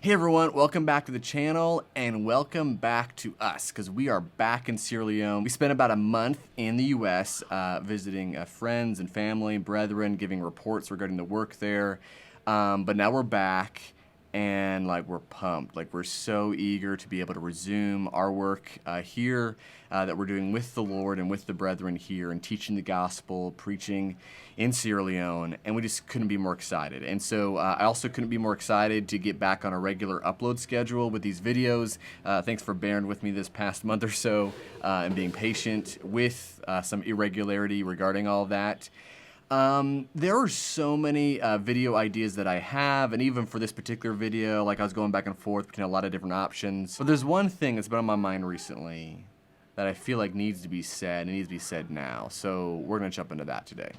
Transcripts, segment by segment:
Hey everyone, welcome back to the channel and welcome back to us because we are back in Sierra Leone. We spent about a month in the US visiting friends and family, brethren, giving reports regarding the work there. But now we're back and we're pumped. We're so eager to be able to resume our work here that we're doing with the Lord and with the brethren here and teaching the gospel, preaching in Sierra Leone, and we just couldn't be more excited. And so I also couldn't be more excited to get back on a regular upload schedule with these videos. Thanks for bearing with me this past month or so and being patient with some irregularity regarding all of that. There are so many video ideas that I have, and even for this particular video, I was going back and forth between a lot of different options. But there's one thing that's been on my mind recently that I feel like needs to be said, and needs to be said now. So we're gonna jump into that today.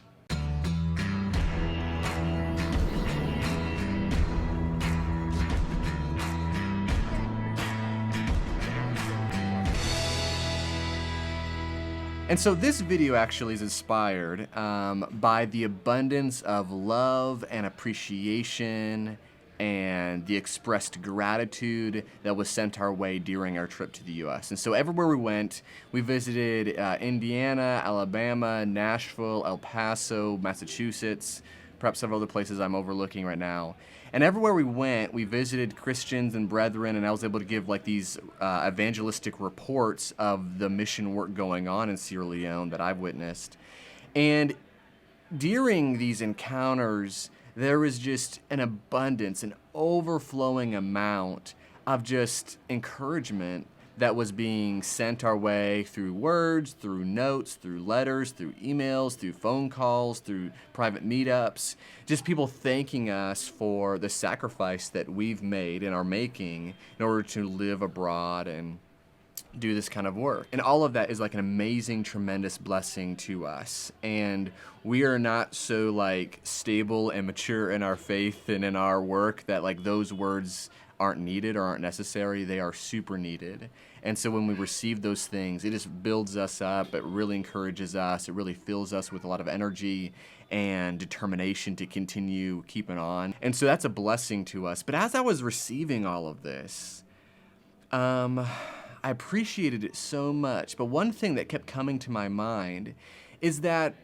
And so this video actually is inspired by the abundance of love and appreciation and the expressed gratitude that was sent our way during our trip to the US. And so everywhere we went, we visited Indiana, Alabama, Nashville, El Paso, Massachusetts, perhaps several other places I'm overlooking right now. And everywhere we went, we visited Christians and brethren, and I was able to give these evangelistic reports of the mission work going on in Sierra Leone that I've witnessed. And during these encounters, there was just an abundance, an overflowing amount of just encouragement that was being sent our way through words, through notes, through letters, through emails, through phone calls, through private meetups, just people thanking us for the sacrifice that we've made and are making in order to live abroad and do this kind of work. And all of that is an amazing, tremendous blessing to us. And we are not so stable and mature in our faith and in our work that those words aren't needed or aren't necessary. They are super needed. And so when we receive those things, it just builds us up. It really encourages us. It really fills us with a lot of energy and determination to continue keeping on. And so that's a blessing to us. But as I was receiving all of this, I appreciated it so much. But one thing that kept coming to my mind is that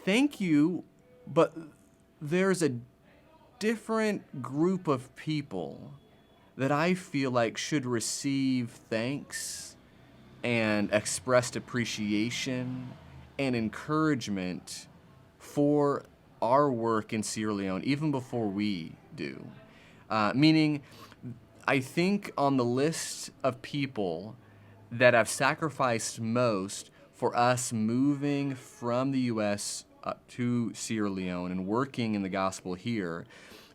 thank you, but there's a different group of people that I feel should receive thanks and expressed appreciation and encouragement for our work in Sierra Leone, even before we do. Meaning, I think on the list of people that have sacrificed most for us moving from the U.S. To Sierra Leone and working in the gospel here,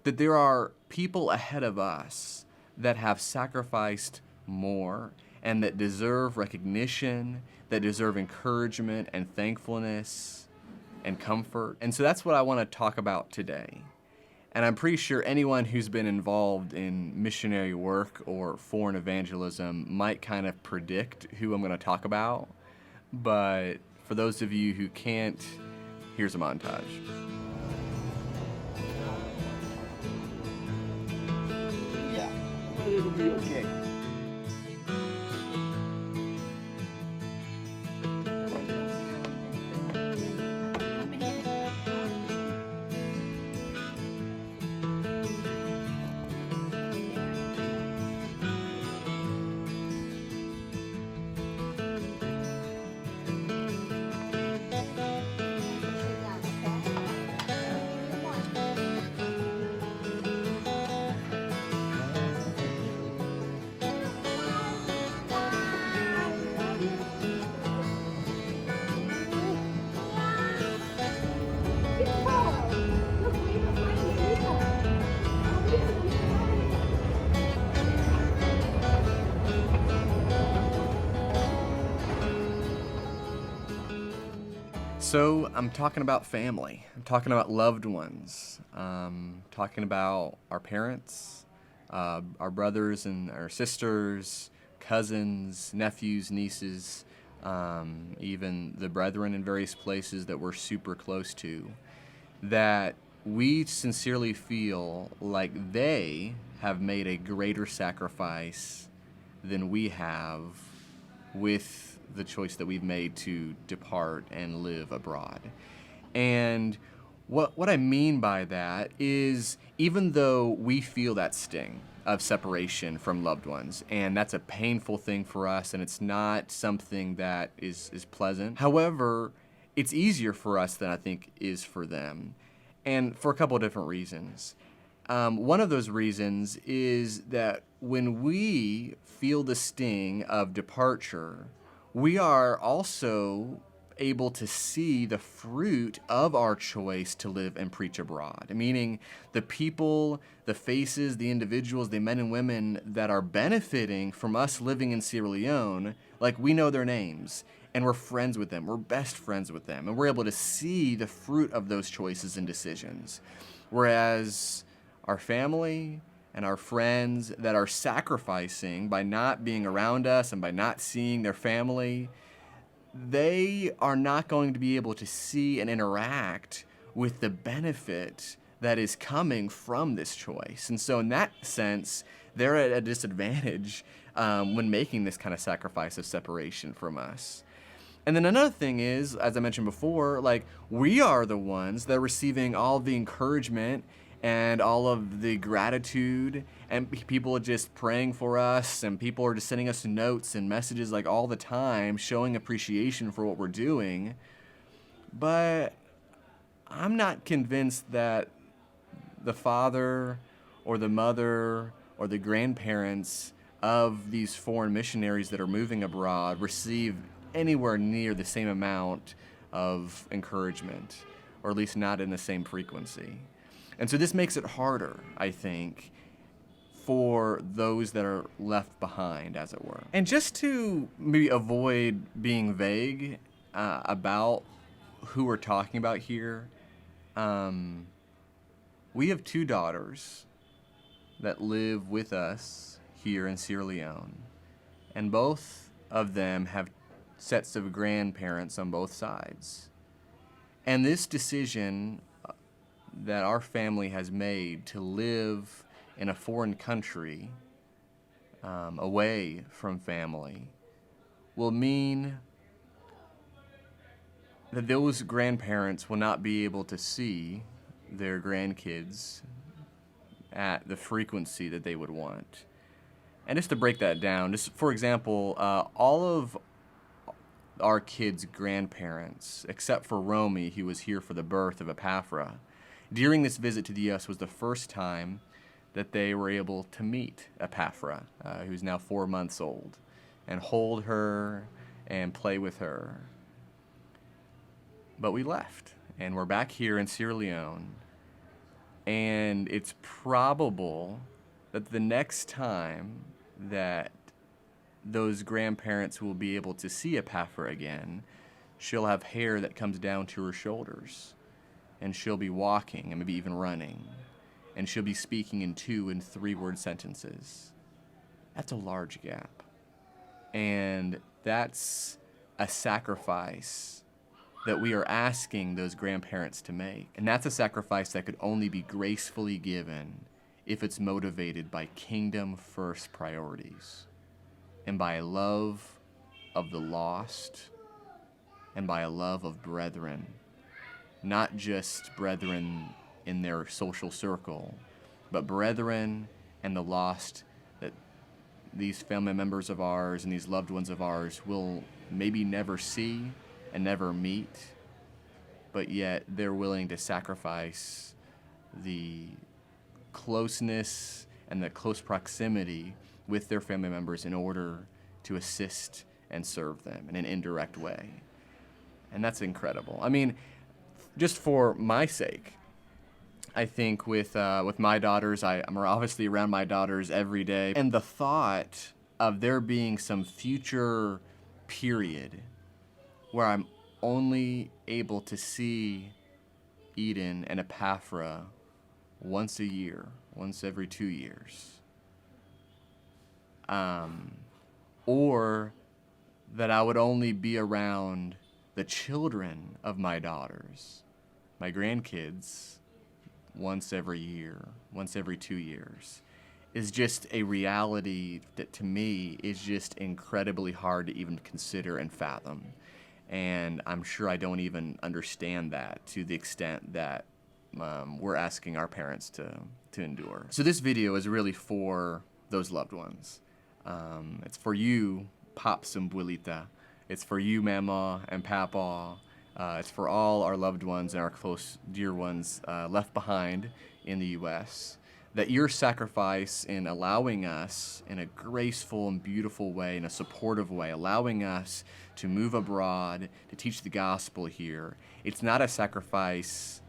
that there are people ahead of us that have sacrificed more and that deserve recognition, that deserve encouragement and thankfulness and comfort. And so that's what I want to talk about today. And I'm pretty sure anyone who's been involved in missionary work or foreign evangelism might kind of predict who I'm going to talk about. But for those of you who can't, here's a montage. Yeah, it'll be okay. So I'm talking about family. I'm talking about loved ones. Talking about our parents, our brothers and our sisters, cousins, nephews, nieces, even the brethren in various places that we're super close to, that we sincerely feel like they have made a greater sacrifice than we have with the choice that we've made to depart and live abroad. And what I mean by that is, even though we feel that sting of separation from loved ones, and that's a painful thing for us, and it's not something that is pleasant. However, it's easier for us than I think is for them, and for a couple of different reasons. One of those reasons is that when we feel the sting of departure, we are also able to see the fruit of our choice to live and preach abroad. Meaning the people, the faces, the individuals, the men and women that are benefiting from us living in Sierra Leone, like we know their names and we're friends with them, we're best friends with them, and we're able to see the fruit of those choices and decisions. Whereas our family and our friends that are sacrificing by not being around us and by not seeing their family, they are not going to be able to see and interact with the benefit that is coming from this choice. And so in that sense, they're at a disadvantage when making this kind of sacrifice of separation from us. And then another thing is, as I mentioned before, like, we are the ones that are receiving all the encouragement and all of the gratitude, and people are just praying for us, and people are just sending us notes and messages like all the time, showing appreciation for what we're doing. But I'm not convinced that the father or the mother or the grandparents of these foreign missionaries that are moving abroad receive anywhere near the same amount of encouragement, or at least not in the same frequency. And so this makes it harder, I think, for those that are left behind, as it were. And just to maybe avoid being vague about who we're talking about here, we have 2 daughters that live with us here in Sierra Leone, and both of them have sets of grandparents on both sides. And this decision that our family has made to live in a foreign country, away from family, will mean that those grandparents will not be able to see their grandkids at the frequency that they would want. And just to break that down, just for example, all of our kids' grandparents, except for Romy, who was here for the birth of Epaphra, during this visit to the U.S. was the first time that they were able to meet Epaphra, who's now 4 months old, and hold her and play with her. But we left, and we're back here in Sierra Leone, and it's probable that the next time that those grandparents will be able to see Epaphra again, she'll have hair that comes down to her shoulders, and she'll be walking and maybe even running, and she'll be speaking in 2 and 3 word sentences. That's a large gap. And that's a sacrifice that we are asking those grandparents to make. And that's a sacrifice that could only be gracefully given if it's motivated by kingdom first priorities, and by a love of the lost, and by a love of brethren. Not just brethren in their social circle, but brethren and the lost that these family members of ours and these loved ones of ours will maybe never see and never meet, but yet they're willing to sacrifice the closeness and the close proximity with their family members in order to assist and serve them in an indirect way. And that's incredible. I mean, just for my sake, I think with my daughters, I'm obviously around my daughters every day, and the thought of there being some future period where I'm only able to see Eden and Epaphra once a year, once every 2 years, or that I would only be around the children of my daughters, my grandkids, once every year, once every 2 years, is just a reality that to me is just incredibly hard to even consider and fathom. And I'm sure I don't even understand that to the extent that we're asking our parents to endure. So this video is really for those loved ones. It's for you, Pops and Buelita. It's for you, Mama and Papa. It's for all our loved ones and our close, dear ones left behind in the U.S. That your sacrifice in allowing us in a graceful and beautiful way, in a supportive way, allowing us to move abroad, to teach the gospel here, it's not a sacrifice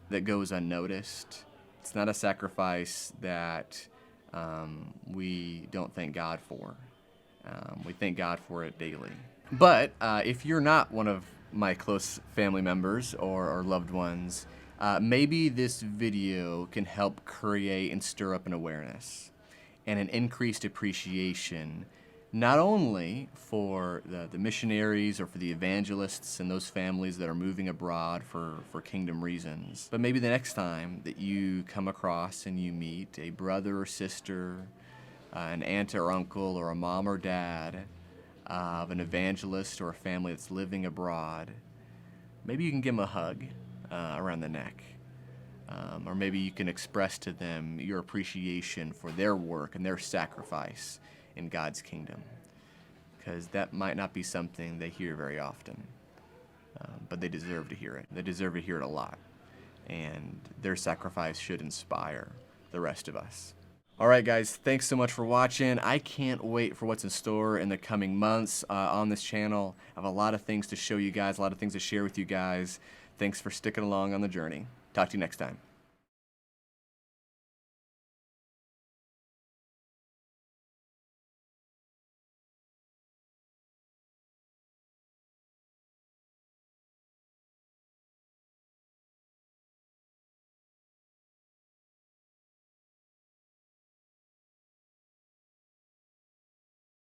that goes unnoticed. It's not a sacrifice that we don't thank God for. We thank God for it daily. But if you're not one of my close family members or loved ones, maybe this video can help create and stir up an awareness and an increased appreciation, not only for the missionaries or for the evangelists and those families that are moving abroad for kingdom reasons, but maybe the next time that you come across and you meet a brother or sister, an aunt or uncle, or a mom or dad of an evangelist or a family that's living abroad, maybe you can give them a hug around the neck. Or maybe you can express to them your appreciation for their work and their sacrifice in God's kingdom. Because that might not be something they hear very often. But they deserve to hear it. They deserve to hear it a lot. And their sacrifice should inspire the rest of us. All right, guys, thanks so much for watching. I can't wait for what's in store in the coming months on this channel. I have a lot of things to show you guys, a lot of things to share with you guys. Thanks for sticking along on the journey. Talk to you next time.